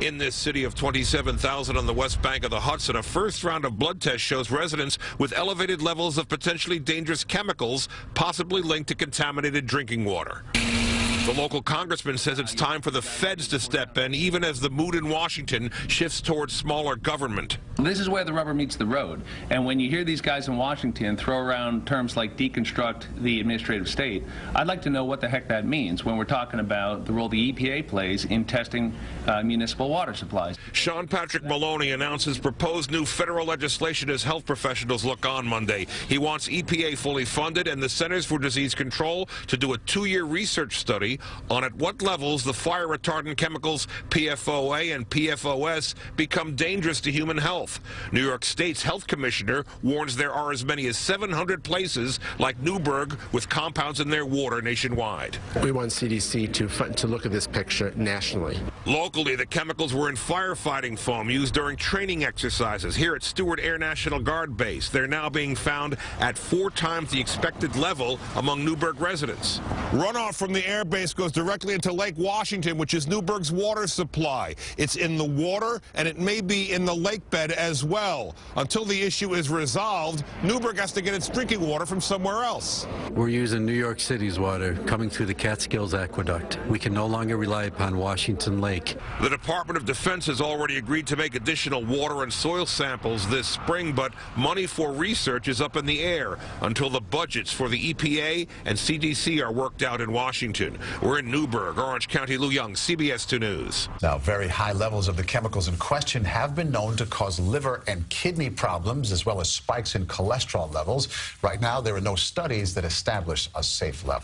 In this city of 27,000 on the west bank of the Hudson, a first round of blood tests shows residents with elevated levels of potentially dangerous chemicals, possibly linked to contaminated drinking water. The local congressman says it's time for the feds to step in, even as the mood in Washington shifts towards smaller government. This is where the rubber meets the road. And when you hear these guys in Washington throw around terms like deconstruct the administrative state, I'd like to know what the heck that means when we're talking about the role the EPA plays in testing municipal water supplies. Sean Patrick Maloney announces proposed new federal legislation as health professionals look on Monday. He wants EPA fully funded and the Centers for Disease Control to do a 2-year research study on at what levels the fire retardant chemicals PFOA and PFOS become dangerous to human health. New York State's health commissioner warns there are as many as 700 places like Newburgh with compounds in their water nationwide. We want CDC to look at this picture nationally. Locally, the chemicals were in firefighting foam used during training exercises here at Stewart Air National Guard Base. They're now being found at 4 times the expected level among Newburgh residents. Runoff from the air base goes directly into Lake Washington, which is Newburgh's water supply. It's in the water, and it may be in the lake bed as well. Until the issue is resolved, Newburgh has to get its drinking water from somewhere else. We're using New York City's water coming through the Catskills Aqueduct. We can no longer rely upon Washington Lake. The Department of Defense has already agreed to make additional water and soil samples this spring, but money for research is up in the air until the budgets for the EPA and CDC are worked out in Washington. We're in Newburgh, Orange County. Lou Young, CBS 2 News. Now, very high levels of the chemicals in question have been known to cause liver and kidney problems, as well as spikes in cholesterol levels. Right now, there are no studies that establish a safe level.